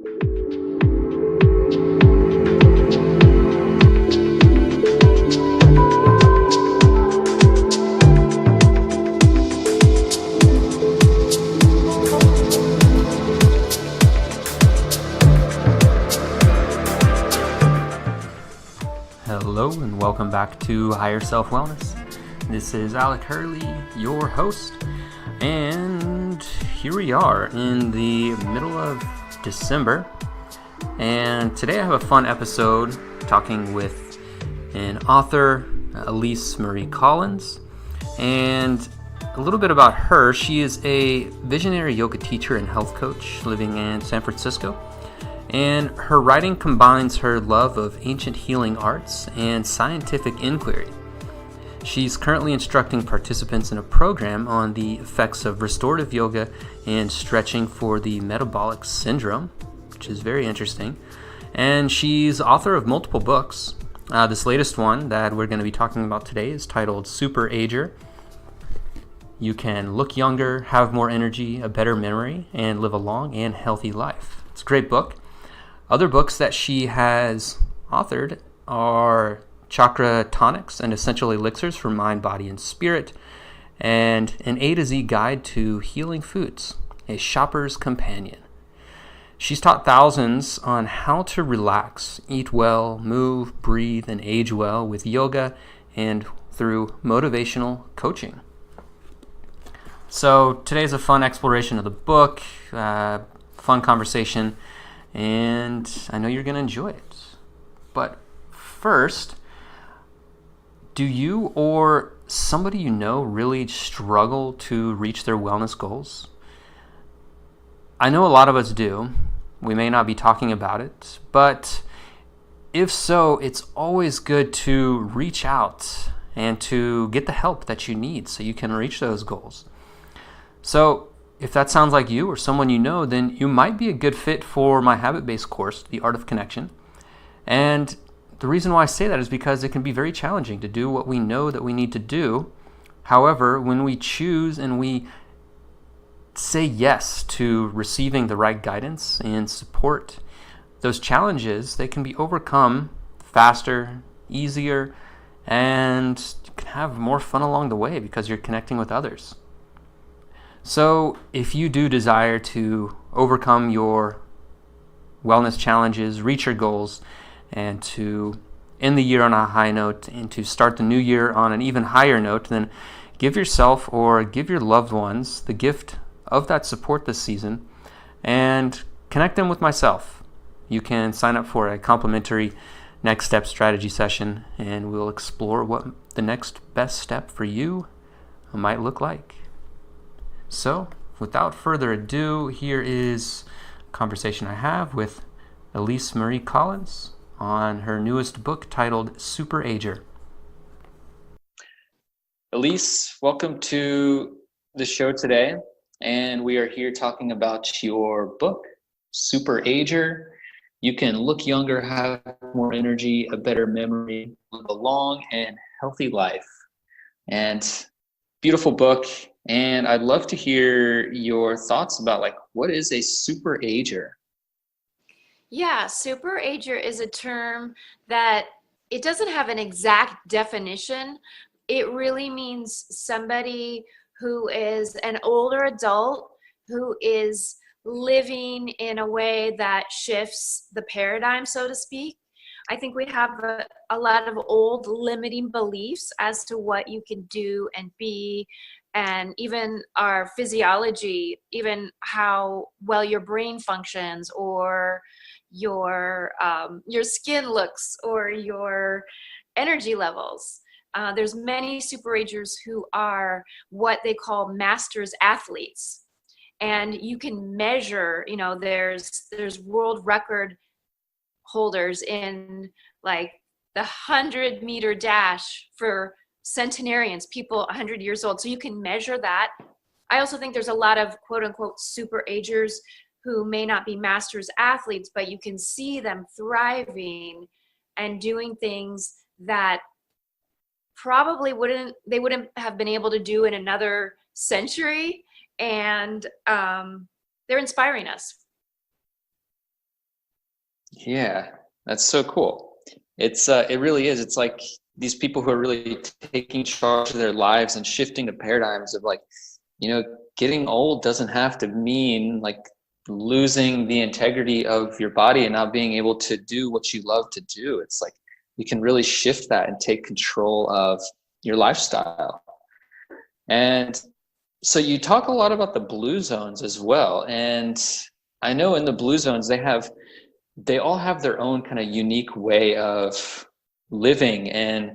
Hello and welcome back to Higher Self Wellness. This is Alec, your host, and here we are in the middle of December, and today I have a fun episode talking with an author, Elise Marie Collins, and a little bit about her. She is a visionary yoga teacher and health coach living in San Francisco. And her writing combines her love of ancient healing arts and scientific inquiry. She's currently instructing participants in a program on the effects of restorative yoga and stretching for the metabolic syndrome, which is very interesting. And she's author of multiple books. This latest one that we're going to be talking about today is titled Super Ager. You can look younger, have more energy, a better memory, and live a long and healthy life. It's a great book. Other books that she has authored are Chakra Tonics and Essential Elixirs for Mind, Body, and Spirit, and An A to Z Guide to Healing Foods, a Shopper's Companion. She's taught thousands on how to relax, eat well, move, breathe, and age well with yoga and through motivational coaching. So today's a fun exploration of the book, fun conversation, and I know you're going to enjoy it. But first, do you or somebody you know really struggle to reach their wellness goals? I know a lot of us do. We may not be talking about it, but if so, it's always good to reach out and to get the help that you need so you can reach those goals. So if that sounds like you or someone you know, then you might be a good fit for my habit-based course, The Art of Connection. And the reason why I say that is because it can be very challenging to do what we know that we need to do. However, when we choose and we say yes to receiving the right guidance and support, those challenges, they can be overcome faster, easier, and you can have more fun along the way because you're connecting with others. So if you do desire to overcome your wellness challenges, reach your goals, and to end the year on a high note and to start the new year on an even higher note, then give yourself or give your loved ones the gift of that support this season and connect them with myself. You can sign up for a complimentary next step strategy session, and we'll explore what the next best step for you might look like. So, without further ado, here is a conversation I have with Elise Marie Collins on her newest book titled Super Ager. Elise, welcome to the show today, and we are here talking about your book, Super Ager. You can look younger, have more energy, a better memory, live a long and healthy life. And beautiful book. And I'd love to hear your thoughts about what is a super ager? Yeah, super ager is a term that it doesn't have an exact definition. It really means somebody who is an older adult who is living in a way that shifts the paradigm, so to speak. I think we have a lot of old limiting beliefs as to what you can do and be, and even our physiology, even how well your brain functions, or your skin looks, or your energy levels. There's many super agers who are what they call masters athletes, and you can measure. There's world record holders in the 100-meter dash for centenarians, people 100 years old. So you can measure that. I also think there's a lot of quote unquote super agers who may not be masters athletes, but you can see them thriving and doing things that probably wouldn't have been able to do in another century. And they're inspiring us. Yeah, that's so cool. It really is. It's like these people who are really taking charge of their lives and shifting the paradigms of like, you know, getting old doesn't have to mean like losing the integrity of your body and not being able to do what you love to do. It's like you can really shift that and take control of your lifestyle. And so you talk a lot about the blue zones as well. And I know in the blue zones they all have their own kind of unique way of living and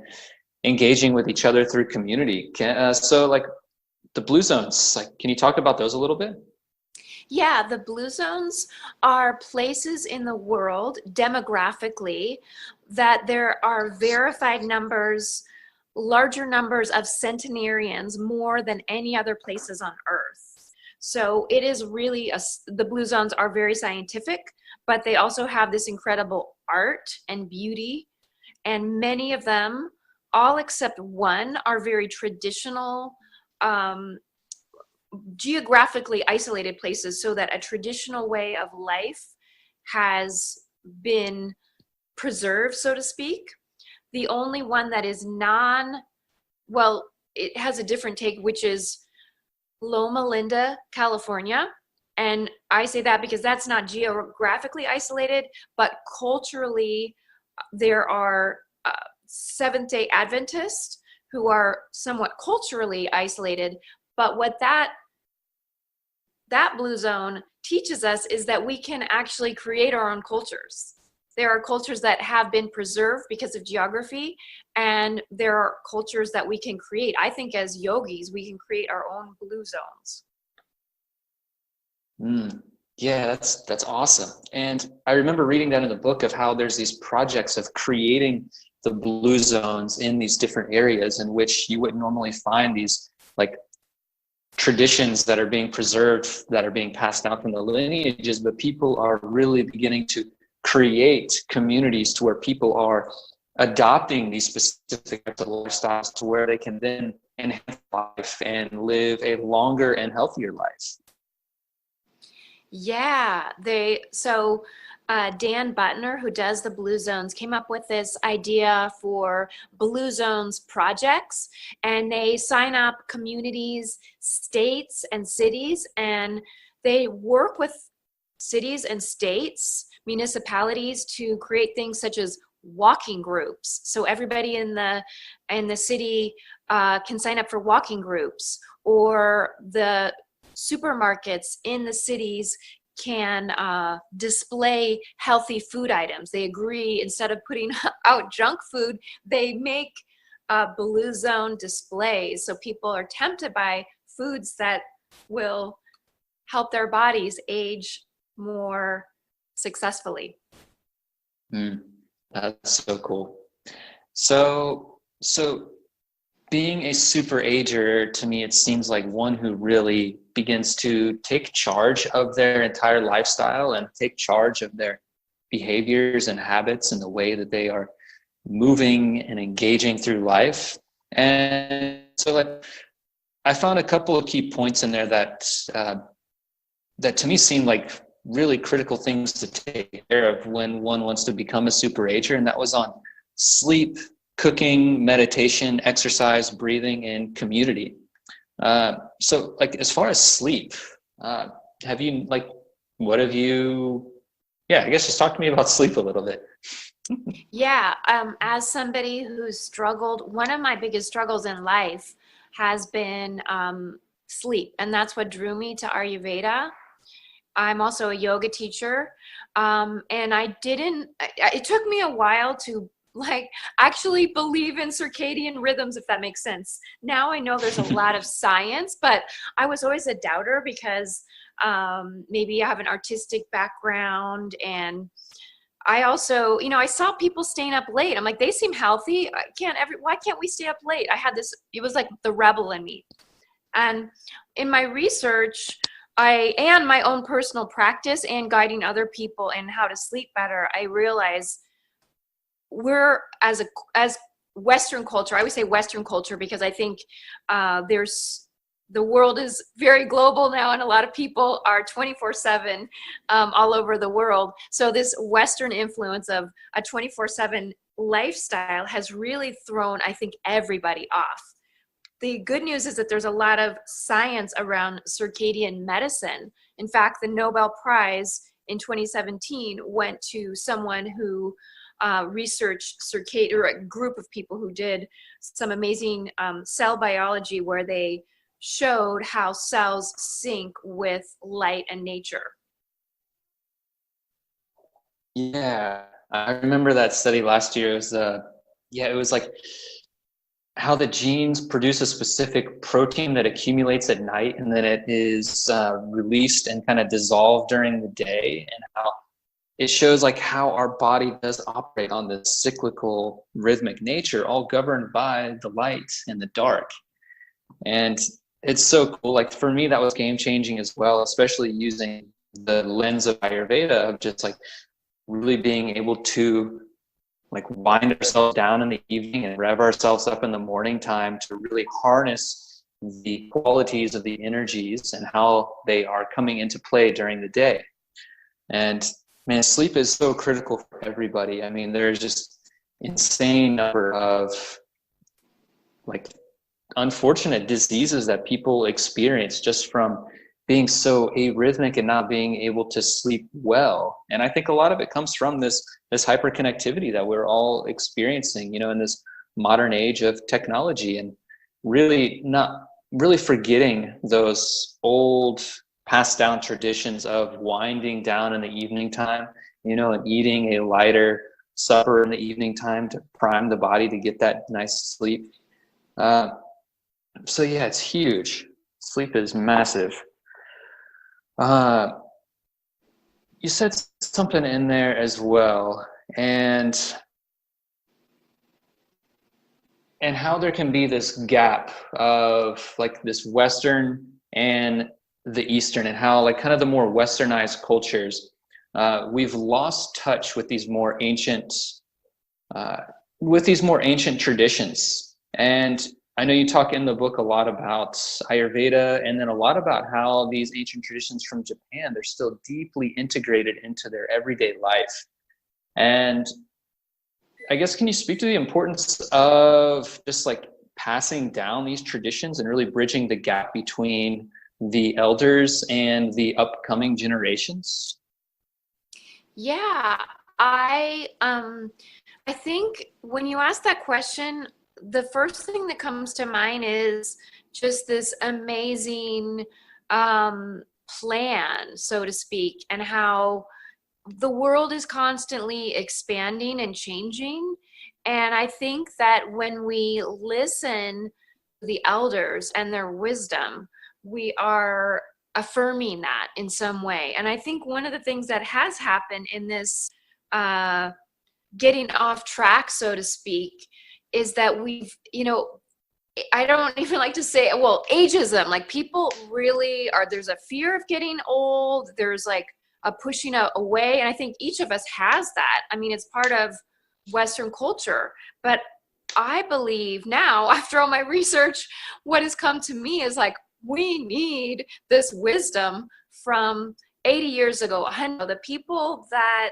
engaging with each other through community. So like the blue zones, like, can you talk about those a little bit? Yeah, the blue zones are places in the world demographically that there are verified numbers, larger numbers of centenarians more than any other places on Earth. So it is really the blue zones are very scientific, but they also have this incredible art and beauty. And many of them, all except one, are very traditional, um, geographically isolated places so that a traditional way of life has been preserved, so to speak. The only one that is well, it has a different take, which is Loma Linda, California. And I say that because that's not geographically isolated, but culturally, there are Seventh-day Adventists who are somewhat culturally isolated. But what that blue zone teaches us is that we can actually create our own cultures. There are cultures that have been preserved because of geography, and there are cultures that we can create. I think as yogis, we can create our own blue zones. Mm. Yeah, that's awesome. And I remember reading that in the book of how there's these projects of creating the blue zones in these different areas in which you wouldn't normally find these like traditions that are being preserved, that are being passed down from the lineages, but people are really beginning to create communities to where people are adopting these specific types of lifestyles to where they can then enhance life and live a longer and healthier life. Yeah, Dan Butner, who does the Blue Zones, came up with this idea for Blue Zones projects, and they sign up communities, states, and cities, and they work with cities and states, municipalities to create things such as walking groups. So everybody in the city can sign up for walking groups, or the supermarkets in the cities can display healthy food items. They agree, instead of putting out junk food, they make blue zone displays so people are tempted by foods that will help their bodies age more successfully. Mm, that's so cool. So being a super ager, to me, it seems like one who really begins to take charge of their entire lifestyle and take charge of their behaviors and habits and the way that they are moving and engaging through life. And so like I found a couple of key points in there that to me seemed like really critical things to take care of when one wants to become a super ager, and that was on sleep, cooking, meditation, exercise, breathing, and community. So like as far as sleep, have you like, what have you, yeah, I guess just talk to me about sleep a little bit. Yeah, as somebody who's struggled, one of my biggest struggles in life has been sleep, and that's what drew me to Ayurveda. I'm also a yoga teacher, and it took me a while to like actually believe in circadian rhythms, if that makes sense. Now I know there's a lot of science, but I was always a doubter because maybe I have an artistic background, and I also, I saw people staying up late. I'm like, they seem healthy. Why can't we stay up late? It was like the rebel in me. And in my research, and my own personal practice and guiding other people in how to sleep better, I realize we're as Western culture. I always say Western culture because I think there's the world is very global now, and a lot of people are 24/7 all over the world. So this Western influence of a 24/7 lifestyle has really thrown, I think, everybody off. The good news is that there's a lot of science around circadian medicine. In fact, the Nobel Prize in 2017 went to someone who researched circadian, or a group of people who did some amazing cell biology where they showed how cells sync with light and nature. Yeah, I remember that study last year. It was yeah, it was like how the genes produce a specific protein that accumulates at night, and then it is released and kind of dissolved during the day, and how it shows like how our body does operate on this cyclical rhythmic nature, all governed by the light and the dark. And it's so cool. Like for me, that was game changing as well, especially using the lens of Ayurveda, of just like really being able to like wind ourselves down in the evening and rev ourselves up in the morning time to really harness the qualities of the energies and how they are coming into play during the day. And man, sleep is so critical for everybody. I mean, there's just insane number of like unfortunate diseases that people experience just from being so arrhythmic and not being able to sleep well. And I think a lot of it comes from this hyperconnectivity that we're all experiencing, you know, in this modern age of technology, and really forgetting those old passed down traditions of winding down in the evening time, you know, and eating a lighter supper in the evening time to prime the body to get that nice sleep. So yeah, it's huge. Sleep is massive. You said something in there as well, and how there can be this gap of like this Western and the Eastern, and how like kind of the more Westernized cultures, we've lost touch with these more ancient traditions. And I know you talk in the book a lot about Ayurveda, and then a lot about how these ancient traditions from Japan, they're still deeply integrated into their everyday life. And I guess, can you speak to the importance of just like passing down these traditions and really bridging the gap between the elders and the upcoming generations? Yeah, I think when you ask that question, the first thing that comes to mind is just this amazing plan, so to speak, and how the world is constantly expanding and changing. And I think that when we listen to the elders and their wisdom, we are affirming that in some way. And I think one of the things that has happened in this getting off track, so to speak, is that we've, I don't even like to say, well, ageism, like people really are, there's a fear of getting old. There's like a pushing away. And I think each of us has that. I mean, it's part of Western culture. But I believe now, after all my research, what has come to me is like, we need this wisdom from 80 years ago. The people that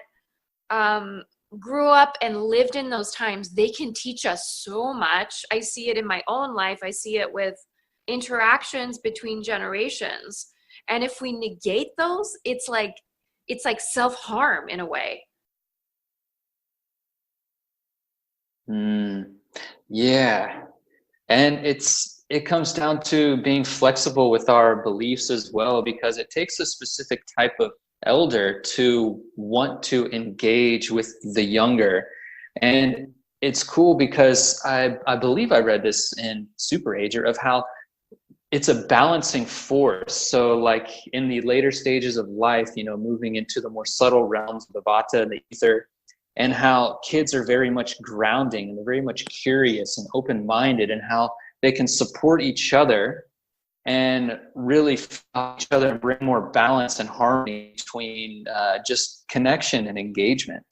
grew up and lived in those times, they can teach us so much. I see it in my own life. I see it with interactions between generations. And if we negate those, it's like self-harm in a way. Yeah. And it comes down to being flexible with our beliefs as well, because it takes a specific type of elder to want to engage with the younger. And it's cool because I believe I read this in Super Ager of how it's a balancing force. So like in the later stages of life, moving into the more subtle realms of the vata and the ether, and how kids are very much grounding and they're very much curious and open-minded, and how they can support each other and really find each other and bring more balance and harmony between just connection and engagement.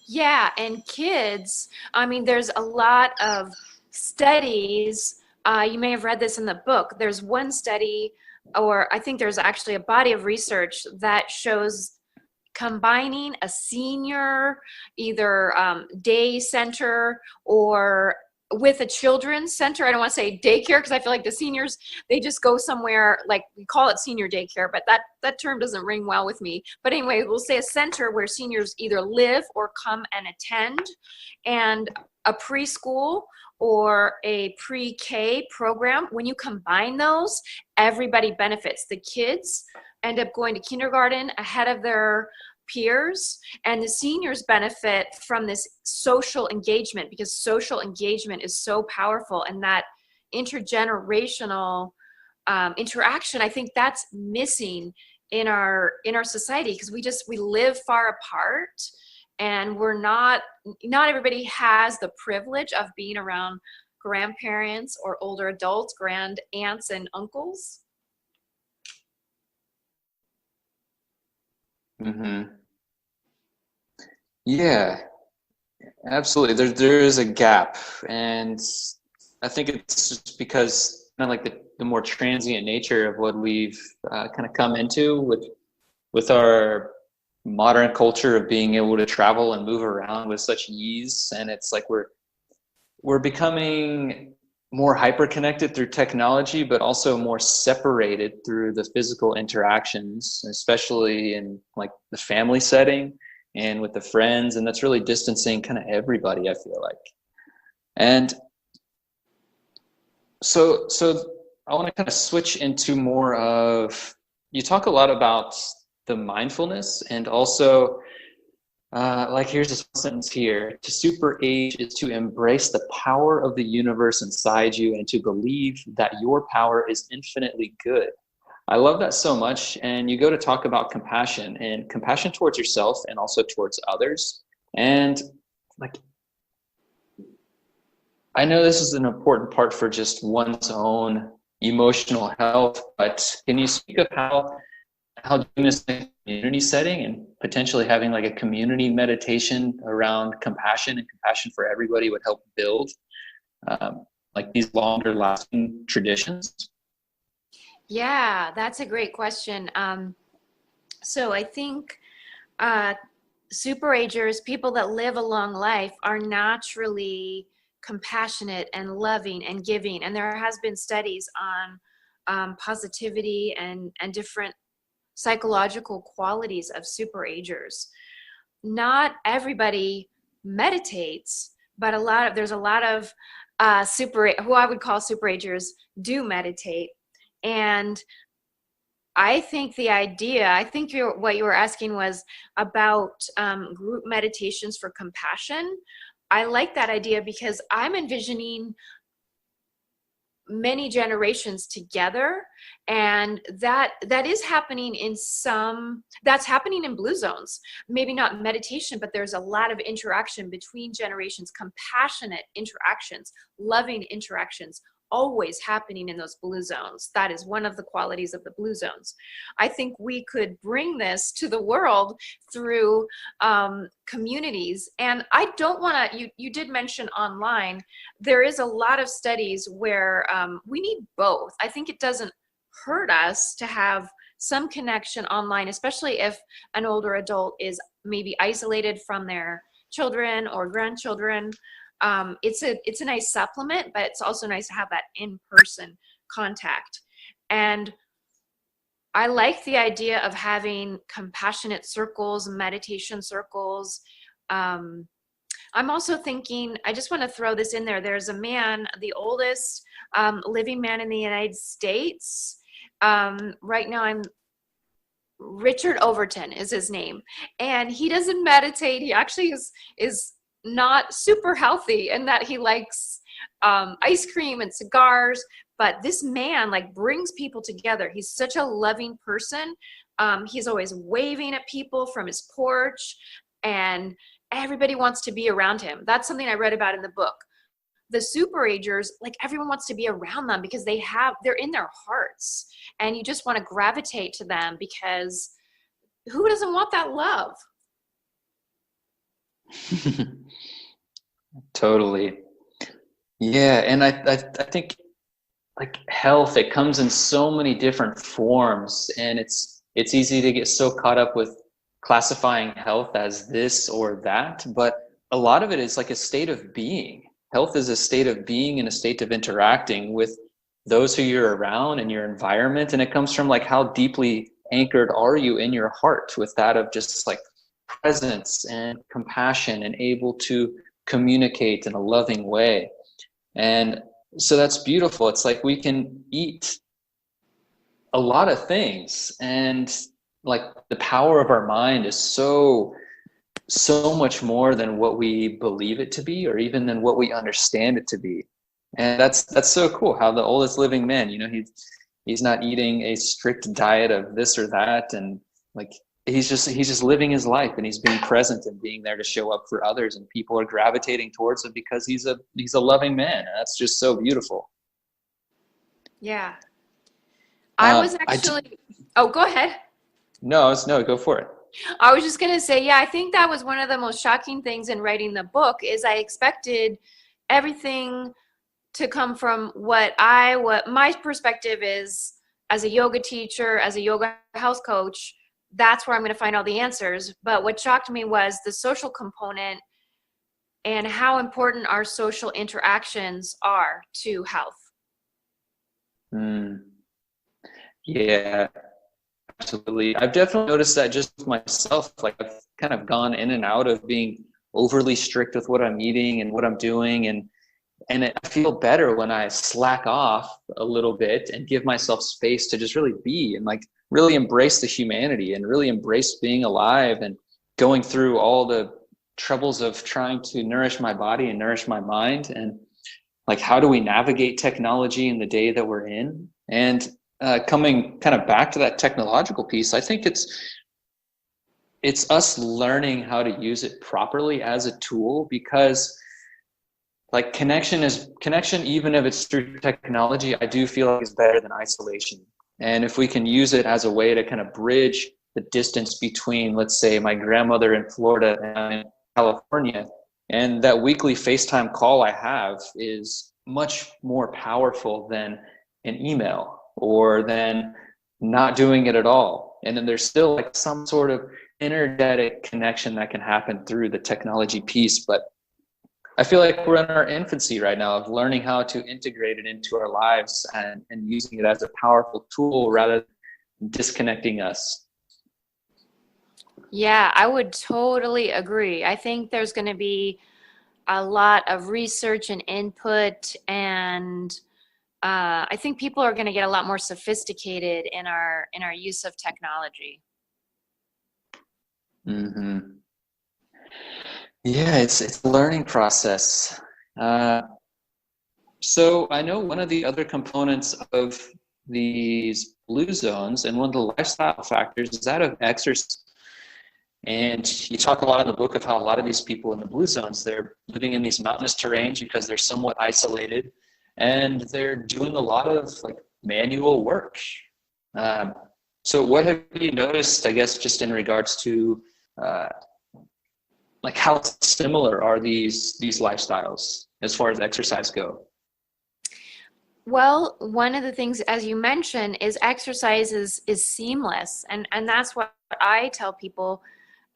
Yeah, and kids, I mean, there's a lot of studies You may have read this in the book. There's one study, or I think there's actually a body of research that shows combining a senior either day center or with a children's center. I don't want to say daycare because I feel like the seniors, they just go somewhere, like we call it senior daycare, but that term doesn't ring well with me. But anyway, we'll say a center where seniors either live or come and attend, and a preschool or a pre-K program. When you combine those, everybody benefits. The kids end up going to kindergarten ahead of their peers, and the seniors benefit from this social engagement, because social engagement is so powerful, and that intergenerational interaction, I think that's missing in our society, because we live far apart, and we're not everybody has the privilege of being around grandparents or older adults, grand aunts and uncles. Yeah, absolutely. There is a gap, and I think it's just because kind of like the more transient nature of what we've kind of come into with our modern culture of being able to travel and move around with such ease, and it's like we're becoming more hyper connected through technology, but also more separated through the physical interactions, especially in like the family setting and with the friends, and that's really distancing kind of everybody, I feel like. And so I want to kind of switch into more of, you talk a lot about the mindfulness, and also like here's this sentence here: to super age is to embrace the power of the universe inside you and to believe that your power is infinitely good. I love that so much. And you go to talk about compassion, and compassion towards yourself and also towards others. And like, I know this is an important part for just one's own emotional health, but can you speak of how doing this in a community setting and potentially having like a community meditation around compassion and compassion for everybody would help build like these longer lasting traditions? Yeah, that's a great question. So I think super agers, people that live a long life, are naturally compassionate and loving and giving. And there has been studies on positivity and different psychological qualities of super agers. Not everybody meditates, but there's a lot of who I would call super agers do meditate. And I think what you were asking was about group meditations for compassion. I like that idea because I'm envisioning many generations together, and that is happening that's happening in blue zones. Maybe not meditation, but there's a lot of interaction between generations, compassionate interactions, loving interactions, always happening in those blue zones. That is one of the qualities of the blue zones. I think we could bring this to the world through communities. And I don't want to, you did mention online, there is a lot of studies where we need both. I think it doesn't hurt us to have some connection online, especially if an older adult is maybe isolated from their children or grandchildren. It's a nice supplement, but it's also nice to have that in-person contact. And I like the idea of having compassionate circles, meditation circles. I'm also thinking, I just want to throw this in there. There's a man, the oldest living man in the United States. Right now, Richard Overton is his name. And he doesn't meditate. He actually is not super healthy, and that he likes ice cream and cigars, but this man like brings people together. He's such a loving person. He's always waving at people from his porch, and everybody wants to be around him. That's something I read about in the book. The super agers, like everyone wants to be around them because they're in their hearts, and you just want to gravitate to them, because who doesn't want that love? Totally. Yeah, and I think like health, it comes in so many different forms, and it's easy to get so caught up with classifying health as this or that, but a lot of it is like a state of being. Health is a state of being and a state of interacting with those who you're around and your environment, and it comes from like how deeply anchored are you in your heart with that of just like presence and compassion and able to communicate in a loving way. And so that's beautiful. It's like we can eat a lot of things, and like the power of our mind is so much more than what we believe it to be, or even than what we understand it to be. And that's so cool how the oldest living man, you know, he's not eating a strict diet of this or that, and like he's just living his life, and he's being present and being there to show up for others, and people are gravitating towards him because he's a loving man. And that's just so beautiful. Yeah. I was actually, oh, go ahead. No, go for it. I was just going to say, yeah, I think that was one of the most shocking things in writing the book is I expected everything to come from what my perspective is as a yoga teacher, as a yoga health coach. That's where I'm going to find all the answers. But what shocked me was the social component and how important our social interactions are to health. Yeah, absolutely. I've definitely noticed that just with myself. Like I've kind of gone in and out of being overly strict with what I'm eating and what I'm doing, and I feel better when I slack off a little bit and give myself space to just really be and like really embrace the humanity and really embrace being alive and going through all the troubles of trying to nourish my body and nourish my mind. And like, how do we navigate technology in the day that we're in? And coming kind of back to that technological piece, I think it's us learning how to use it properly as a tool, because like connection, even if it's through technology, I do feel like it's better than isolation. And if we can use it as a way to kind of bridge the distance between, let's say, my grandmother in Florida and I'm in California, and that weekly FaceTime call I have is much more powerful than an email or than not doing it at all. And then there's still like some sort of energetic connection that can happen through the technology piece. But I feel like we're in our infancy right now of learning how to integrate it into our lives and using it as a powerful tool rather than disconnecting us. Yeah, I would totally agree. I think there's going to be a lot of research and input, and I think people are going to get a lot more sophisticated in our use of technology. Mm-hmm. Yeah, it's a learning process. So I know one of the other components of these blue zones and one of the lifestyle factors is that of exercise. And you talk a lot in the book of how a lot of these people in the blue zones, they're living in these mountainous terrains because they're somewhat isolated, and they're doing a lot of like manual work. So what have you noticed, I guess, just in regards to like how similar are these lifestyles as far as exercise go? Well, one of the things, as you mentioned, is exercise is seamless. And that's what I tell people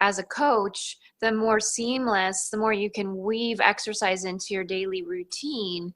as a coach. The more seamless, the more you can weave exercise into your daily routine.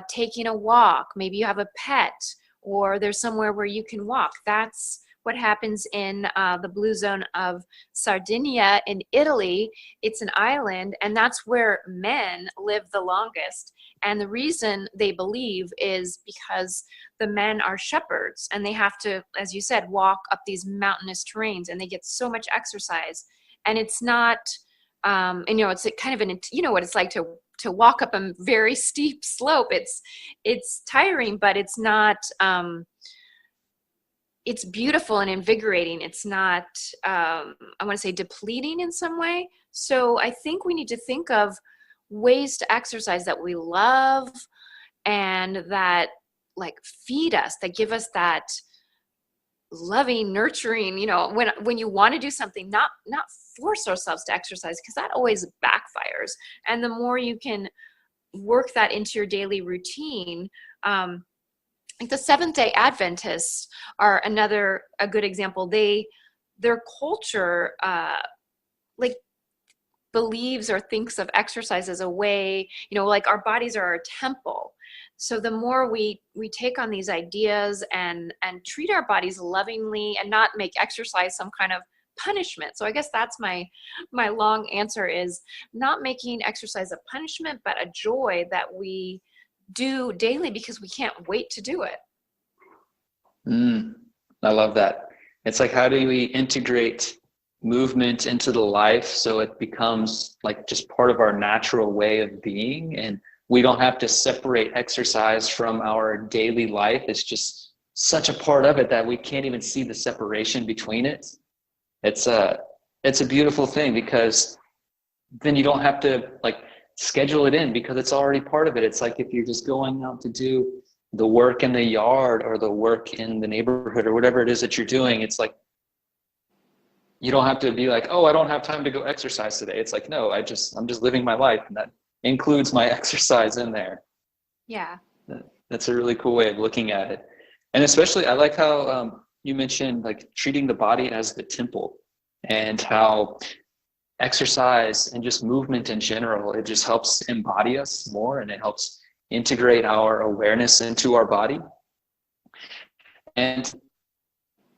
Taking a walk, maybe you have a pet or there's somewhere where you can walk. That's what happens in the blue zone of Sardinia in Italy. It's an island, and that's where men live the longest. And the reason they believe is because the men are shepherds, and they have to, as you said, walk up these mountainous terrains, and they get so much exercise. And it's not, and, you know, it's kind of you know what it's like to walk up a very steep slope. It's tiring, but it's not, it's beautiful and invigorating. It's not, I want to say, depleting in some way. So I think we need to think of ways to exercise that we love and that like feed us, that give us that loving, nurturing, you know, when you want to do something, not force ourselves to exercise, because that always backfires. And the more you can work that into your daily routine, like the Seventh-day Adventists are a good example. Their culture like believes or thinks of exercise as a way, like our bodies are our temple. So the more we take on these ideas and treat our bodies lovingly and not make exercise some kind of punishment. So I guess that's my long answer, is not making exercise a punishment, but a joy that we do daily because we can't wait to do it. I love that. It's like, how do we integrate movement into the life so it becomes like just part of our natural way of being, and we don't have to separate exercise from our daily life. It's just such a part of it that we can't even see the separation between it. It's a beautiful thing, because then you don't have to like schedule it in, because it's already part of it. It's like if you're just going out to do the work in the yard or the work in the neighborhood or whatever it is that you're doing, it's like you don't have to be like, oh, I don't have time to go exercise today. It's like, no, I'm just living my life, and that includes my exercise in there. Yeah. That's a really cool way of looking at it. And especially I like how you mentioned like treating the body as the temple, and how exercise and just movement in general, it just helps embody us more, and it helps integrate our awareness into our body. And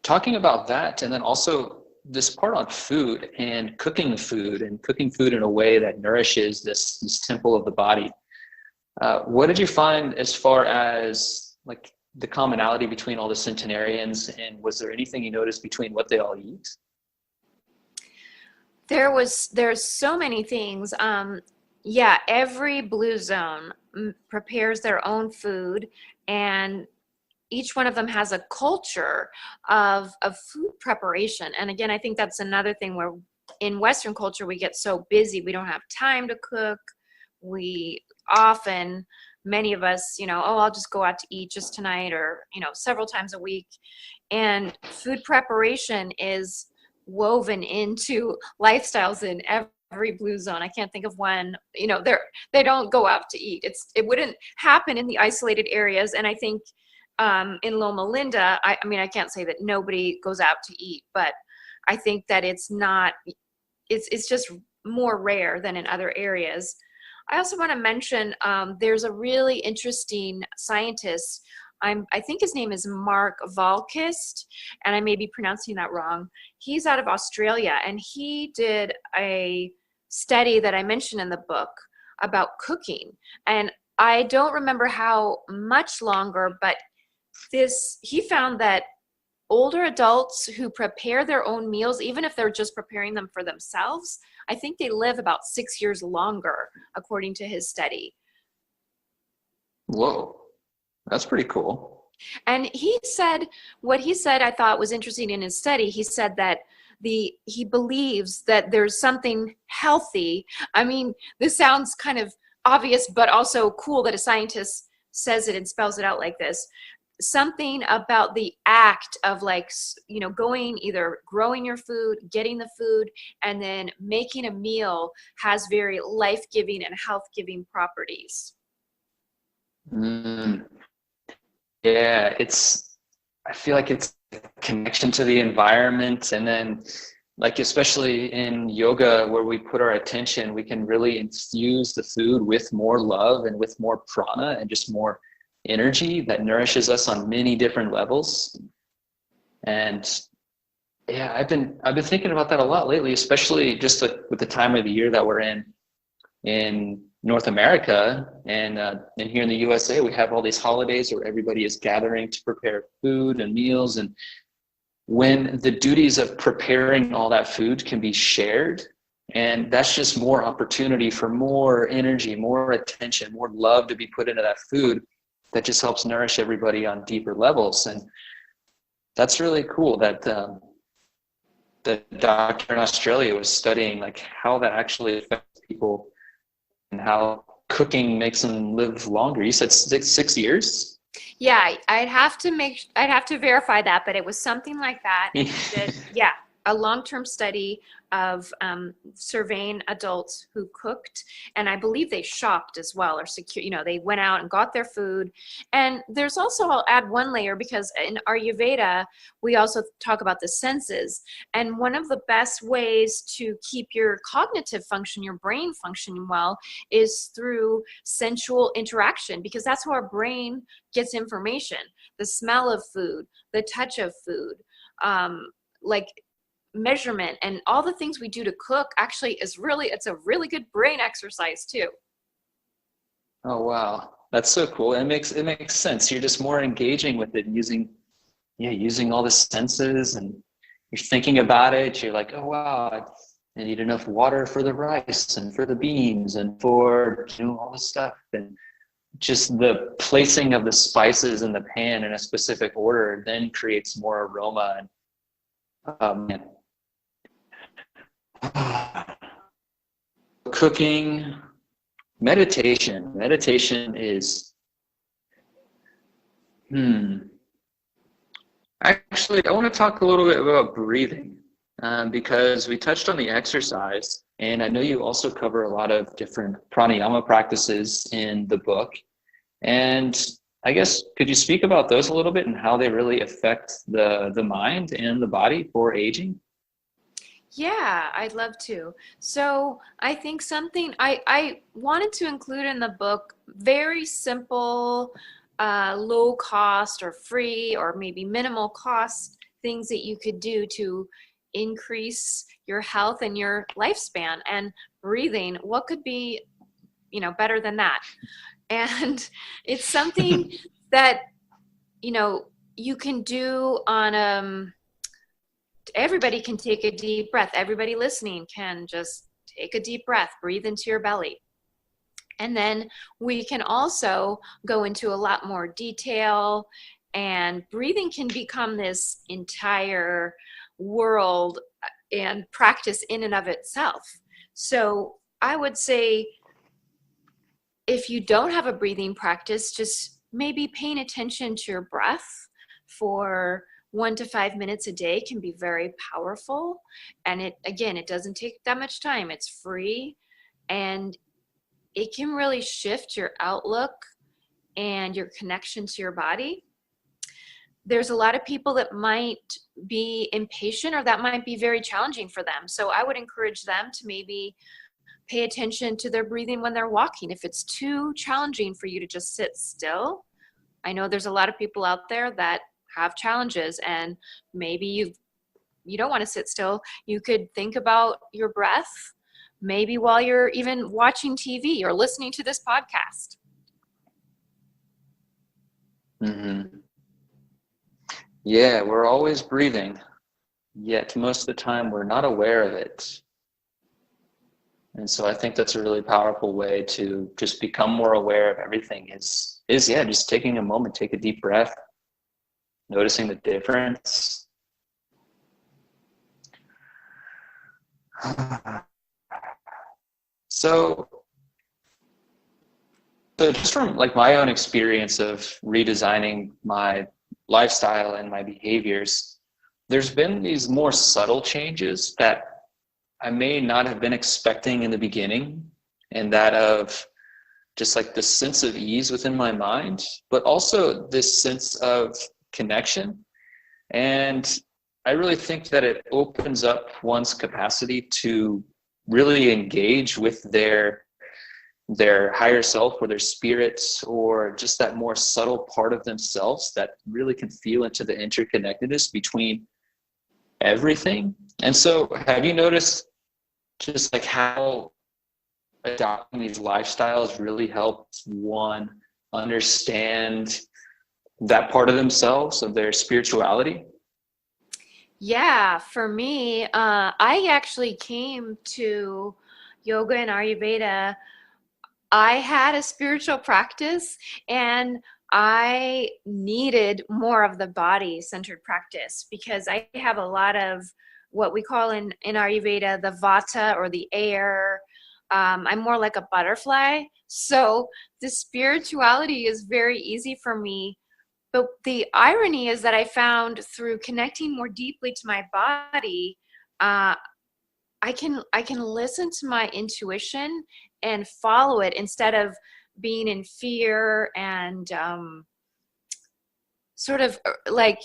talking about that, and then also this part on food and cooking food in a way that nourishes this temple of the body. What did you find as far as like the commonality between all the centenarians, and was there anything you noticed between what they all eat? There's so many things. Every blue zone prepares their own food, and each one of them has a culture of food preparation. And again, I think that's another thing where in Western culture, we get so busy, we don't have time to cook. We often, many of us, I'll just go out to eat just tonight, or, several times a week. And food preparation is woven into lifestyles in every blue zone. I can't think of one, they don't go out to eat. It wouldn't happen in the isolated areas. And I think in Loma Linda, I mean, I can't say that nobody goes out to eat, but I think that it's just more rare than in other areas. I also want to mention there's a really interesting scientist. I think his name is Mark Valkist, and I may be pronouncing that wrong. He's out of Australia, and he did a study that I mentioned in the book about cooking. And I don't remember how much longer, but he found that older adults who prepare their own meals, even if they're just preparing them for themselves, I think they live about 6 years longer, according to his study. Whoa, that's pretty cool. And what he said I thought was interesting in his study. He said that he believes that there's something healthy. I mean, this sounds kind of obvious, but also cool that a scientist says it and spells it out like this. Something about the act of going, either growing your food, getting the food, and then making a meal has very life-giving and health-giving properties. Yeah, I feel like it's a connection to the environment, and then like especially in yoga where we put our attention, we can really infuse the food with more love and with more prana and just more energy that nourishes us on many different levels. And yeah, I've been thinking about that a lot lately, especially just with the time of the year that we're in North America, and here in the USA, we have all these holidays where everybody is gathering to prepare food and meals. And when the duties of preparing all that food can be shared, and that's just more opportunity for more energy, more attention, more love to be put into that food, that just helps nourish everybody on deeper levels. And that's really cool that the doctor in Australia was studying like how that actually affects people and how cooking makes them live longer. You said 6 years? Yeah, I'd have to verify that, but it was something like that. Yeah. a long-term study of surveying adults who cooked, and I believe they shopped as well, or they went out and got their food. And there's also, I'll add one layer, because in Ayurveda, we also talk about the senses. And one of the best ways to keep your cognitive function, your brain functioning well, is through sensual interaction, because that's how our brain gets information. The smell of food, the touch of food, like measurement, and all the things we do to cook actually it's a really good brain exercise too. Oh wow, that's so cool. It makes sense. You're just more engaging with it, using all the senses, and you're thinking about it. You're like, oh wow, I need enough water for the rice and for the beans and for all this stuff, and just the placing of the spices in the pan in a specific order then creates more aroma. And cooking, meditation is actually, I want to talk a little bit about breathing, because we touched on the exercise, and I know you also cover a lot of different pranayama practices in the book. And I guess, could you speak about those a little bit and how they really affect the mind and the body for aging? Yeah, I'd love to. So I think something I wanted to include in the book, very simple, low cost or free or maybe minimal cost things that you could do to increase your health and your lifespan. And breathing, what could be, better than that? And it's something that, you can do on everybody can take a deep breath. Everybody listening can just take a deep breath, breathe into your belly. And then we can also go into a lot more detail, and breathing can become this entire world and practice in and of itself. So I would say, if you don't have a breathing practice, just maybe paying attention to your breath for 1 to 5 minutes a day can be very powerful. And it doesn't take that much time. It's free, and it can really shift your outlook and your connection to your body. There's a lot of people that might be impatient, or that might be very challenging for them. So I would encourage them to maybe pay attention to their breathing when they're walking. If it's too challenging for you to just sit still, I know there's a lot of people out there that have challenges, and maybe you don't want to sit still. You could think about your breath, maybe while you're even watching TV or listening to this podcast. Mm-hmm. Yeah, we're always breathing, yet most of the time we're not aware of it. And so I think that's a really powerful way to just become more aware of everything is just taking a moment, take a deep breath, noticing the difference. So just from like my own experience of redesigning my lifestyle and my behaviors, there's been these more subtle changes that I may not have been expecting in the beginning, and that of just like this sense of ease within my mind, but also this sense of connection. And I really think that it opens up one's capacity to really engage with their higher self or their spirits, or just that more subtle part of themselves that really can feel into the interconnectedness between everything. And so have you noticed just like how adopting these lifestyles really helps one understand that part of themselves, of their spirituality? Yeah, for me, I actually came to yoga and Ayurveda. I had a spiritual practice, and I needed more of the body-centered practice, because I have a lot of what we call in Ayurveda the vata, or the air. I'm more like a butterfly. So the spirituality is very easy for me. But the irony is that I found, through connecting more deeply to my body, uh, I can listen to my intuition and follow it instead of being in fear and sort of like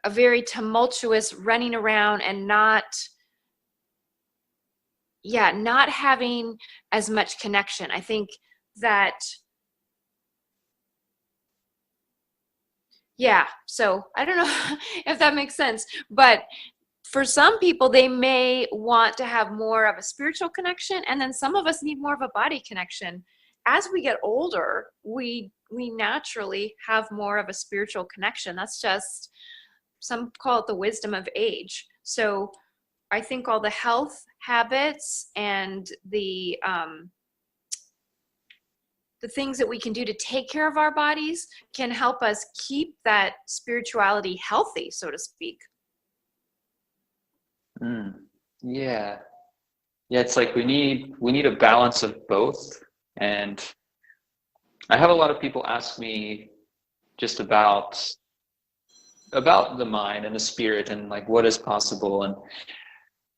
a very tumultuous running around and not having as much connection. I think that, yeah, so I don't know if that makes sense, but for some people, they may want to have more of a spiritual connection, and then some of us need more of a body connection. As we get older, we naturally have more of a spiritual connection. That's just, some call it the wisdom of age. So I think all the health habits and the things that we can do to take care of our bodies can help us keep that spirituality healthy, so to speak. Yeah. Yeah, it's like we need a balance of both. And I have a lot of people ask me just about the mind and the spirit and like what is possible. And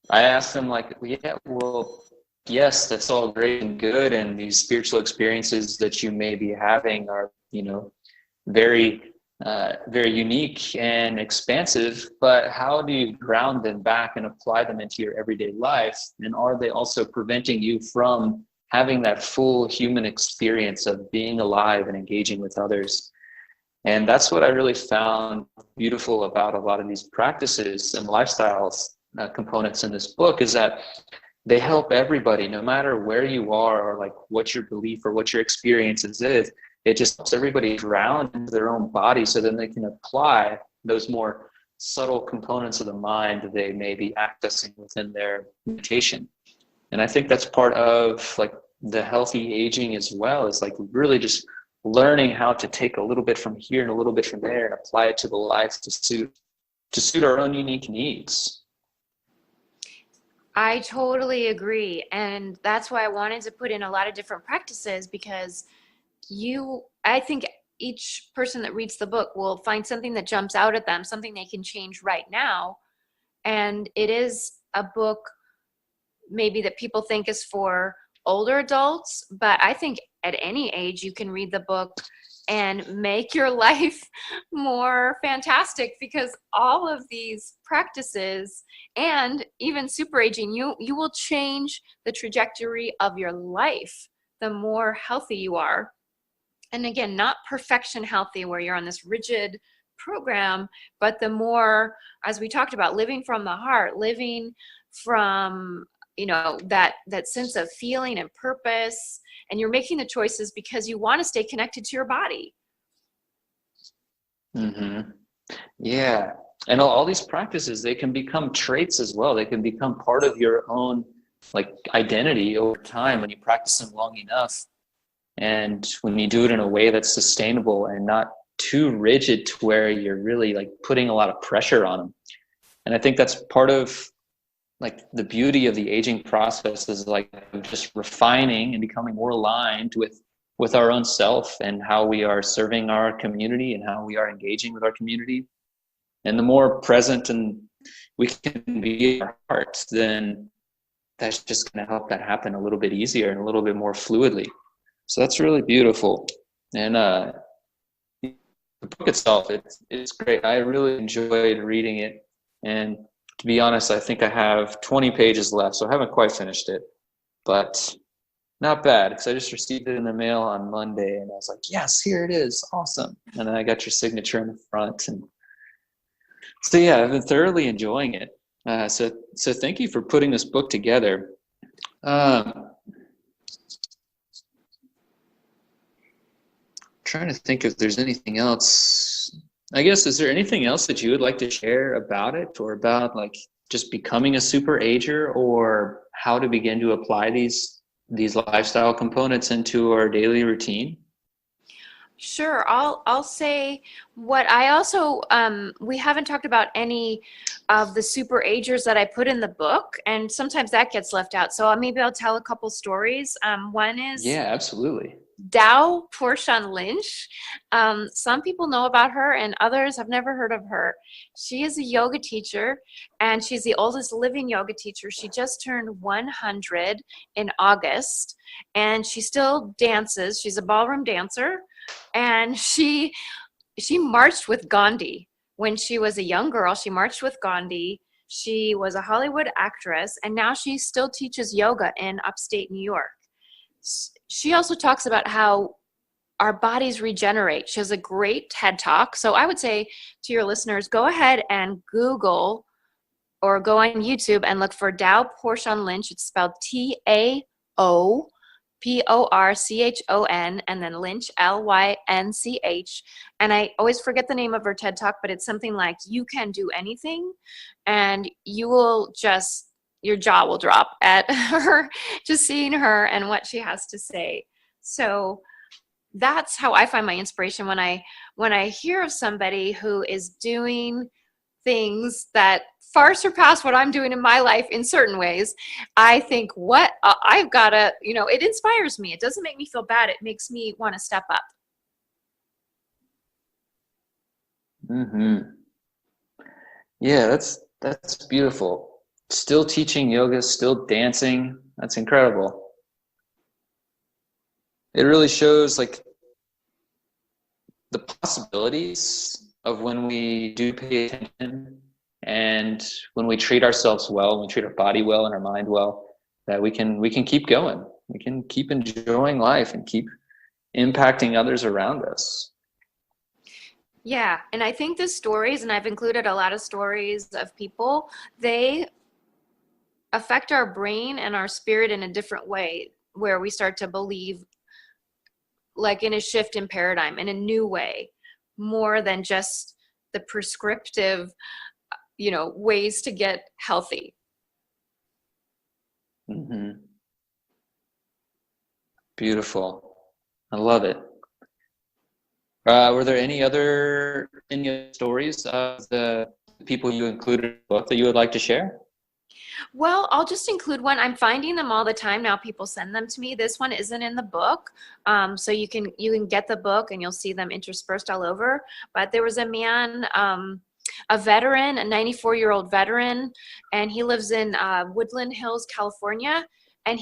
I ask them like, yeah, well, yes, that's all great and good. And these spiritual experiences that you may be having are, very, very unique and expansive, but how do you ground them back and apply them into your everyday life? And are they also preventing you from having that full human experience of being alive and engaging with others? And that's what I really found beautiful about a lot of these practices and lifestyles components in this book, is that they help everybody, no matter where you are or like what your belief or what your experiences is. It just helps everybody ground into their own body, so then they can apply those more subtle components of the mind that they may be accessing within their meditation. And I think that's part of like the healthy aging as well, is like really just learning how to take a little bit from here and a little bit from there and apply it to the life to suit our own unique needs. I totally agree. And that's why I wanted to put in a lot of different practices, because I think each person that reads the book will find something that jumps out at them, something they can change right now. And it is a book maybe that people think is for older adults, but I think at any age you can read the book and make your life more fantastic, because all of these practices and even super aging, you will change the trajectory of your life the more healthy you are. And again, not perfection healthy where you're on this rigid program, but the more, as we talked about, living from the heart, living from that sense of feeling and purpose, and you're making the choices because you want to stay connected to your body. Mm-hmm. Yeah. And all these practices, they can become traits as well. They can become part of your own like identity over time when you practice them long enough. And when you do it in a way that's sustainable and not too rigid to where you're really like putting a lot of pressure on them. And I think that's part of like the beauty of the aging process, is like just refining and becoming more aligned with our own self and how we are serving our community and how we are engaging with our community. And the more present and we can be in our hearts, then that's just going to help that happen a little bit easier and a little bit more fluidly. So that's really beautiful. And the book itself, it's great. I really enjoyed reading it. And to be honest, I think I have 20 pages left, so I haven't quite finished it. But not bad, because I just received it in the mail on Monday, and I was like, yes, here it is. Awesome. And then I got your signature in the front. And so, yeah, I've been thoroughly enjoying it. So thank you for putting this book together. Trying to think if there's anything else. I guess, is there anything else that you would like to share about it, or about like just becoming a super ager, or how to begin to apply these lifestyle components into our daily routine? Sure. I'll say what I also we haven't talked about any of the super agers that I put in the book, and sometimes that gets left out. So maybe I'll tell a couple stories. One is Yeah, absolutely. Dow Porchon Lynch. Some people know about her, and others have never heard of her. She is a yoga teacher, and she's the oldest living yoga teacher. She just turned 100 in August, and she still dances. She's a ballroom dancer, and she marched with Gandhi when she was a young girl. She marched with Gandhi. She was a Hollywood actress, and now she still teaches yoga in upstate New York. She also talks about how our bodies regenerate. She has a great TED Talk. So I would say to your listeners, go ahead and Google or go on YouTube and look for Dow Porchon Lynch. It's spelled Taoporchon, and then Lynch, Lynch. And I always forget the name of her TED Talk, but it's something like, you can do anything, and you will just, your jaw will drop at her, just seeing her and what she has to say. So that's how I find my inspiration when I hear of somebody who is doing things that far surpass what I'm doing in my life in certain ways. I think, what I've got to, it inspires me. It doesn't make me feel bad. It makes me want to step up. Yeah, that's beautiful. Still teaching yoga, still dancing. That's incredible. It really shows like the possibilities of when we do pay attention and when we treat ourselves well, when we treat our body well and our mind well, that we can keep going. We can keep enjoying life and keep impacting others around us. Yeah, and I think the stories, and I've included a lot of stories of people, they affect our brain and our spirit in a different way, where we start to believe like in a shift in paradigm, in a new way, more than just the prescriptive, ways to get healthy. Beautiful. I love it. Were there any other stories of the people you included in the book that you would like to share? Well, I'll just include one. I'm finding them all the time now. People send them to me. This one isn't in the book, so you can get the book and you'll see them interspersed all over. But there was a man, a veteran, a 94-year-old veteran, and he lives in Woodland Hills, California. And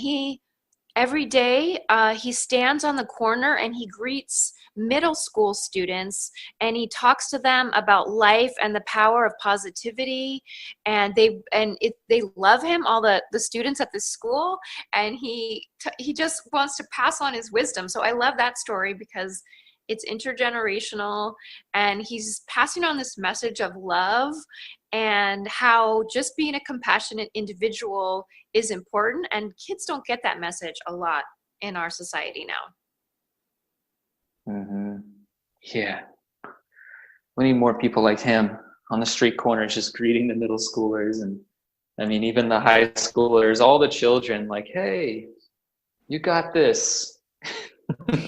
every day he stands on the corner and he greets middle school students, and he talks to them about life and the power of positivity, and they love him, all the students at this school, and he just wants to pass on his wisdom. So I love that story because it's intergenerational, and he's passing on this message of love and how just being a compassionate individual is important, and kids don't get that message a lot in our society now. Yeah. We need more people like him on the street corners just greeting the middle schoolers, and I mean even the high schoolers, all the children, like, hey, you got this.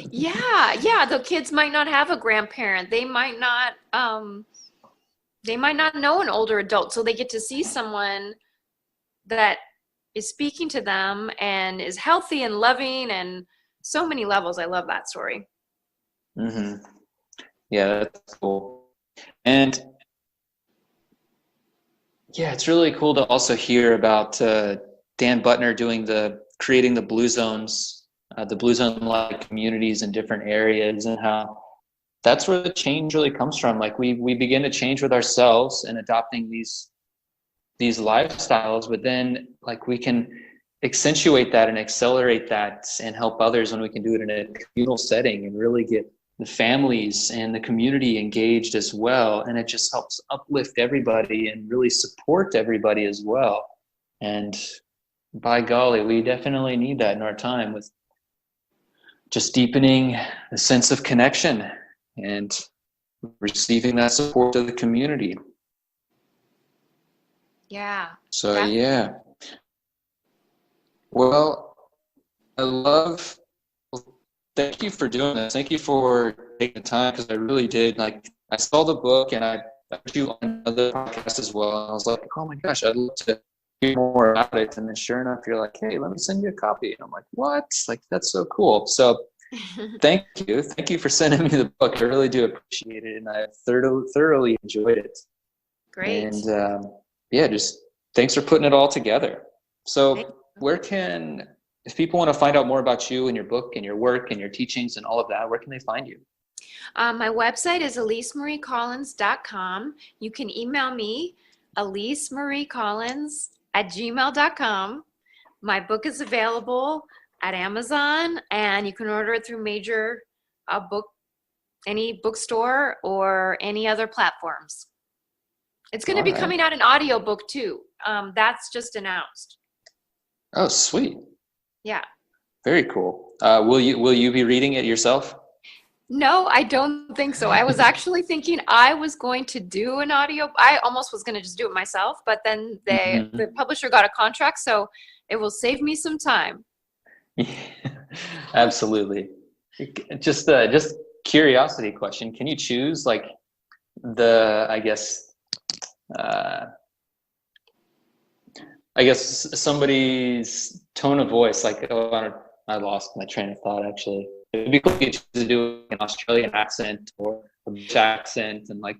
Yeah, the kids might not have a grandparent. They might not know an older adult, so they get to see someone that is speaking to them and is healthy and loving, and so many levels. I love that story. Yeah, that's cool. And yeah, it's really cool to also hear about Dan Butner creating the blue zones, the blue zone-like communities in different areas, and how that's where the change really comes from. Like we begin to change with ourselves and adopting these lifestyles, but then like we can accentuate that and accelerate that and help others when we can do it in a communal setting and really get the families and the community engaged as well. And it just helps uplift everybody and really support everybody as well. And by golly, we definitely need that in our time, with just deepening the sense of connection and receiving that support of the community. Yeah. So definitely. yeah. Well, thank you for doing this. Thank you for taking the time, because I really did. Like, I saw the book and I heard you on other podcasts as well. And I was like, oh my gosh, I'd love to hear more about it. And then sure enough, you're like, hey, let me send you a copy. And I'm like, what? Like, that's so cool. So thank you. Thank you for sending me the book. I really do appreciate it. And I thoroughly enjoyed it. Great. And yeah, just thanks for putting it all together. So if people want to find out more about you and your book and your work and your teachings and all of that, where can they find you? My website is elisemariecollins.com. You can email me, elisemariecollins@gmail.com. My book is available at Amazon, and you can order it through major any bookstore or any other platforms. It's going to be coming out in audiobook too. That's just announced. Oh, sweet. Yeah. Very cool. Will you be reading it yourself? No, I don't think so. I was actually thinking I was going to do an audio. I almost was going to just do it myself, but then the publisher got a contract, so it will save me some time. Absolutely. Just curiosity question. Can you choose like I guess somebody's tone of voice, like, I lost my train of thought actually. It'd be cool to do an Australian accent or a British accent and like.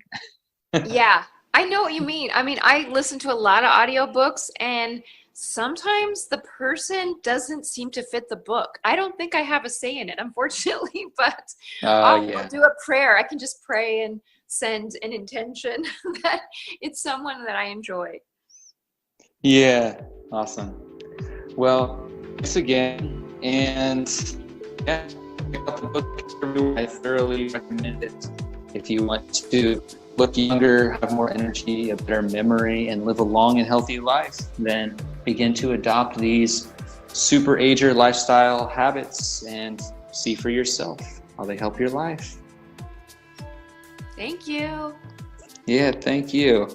Yeah, I know what you mean. I mean, I listen to a lot of audiobooks, and sometimes the person doesn't seem to fit the book. I don't think I have a say in it, unfortunately, but I'll do a prayer. I can just pray and send an intention that it's someone that I enjoy. Yeah, awesome. Well, thanks again. And yeah, check out the book. I thoroughly recommend it. If you want to look younger, have more energy, a better memory, and live a long and healthy life, then begin to adopt these super Ager lifestyle habits and see for yourself how they help your life. Thank you. Yeah, thank you.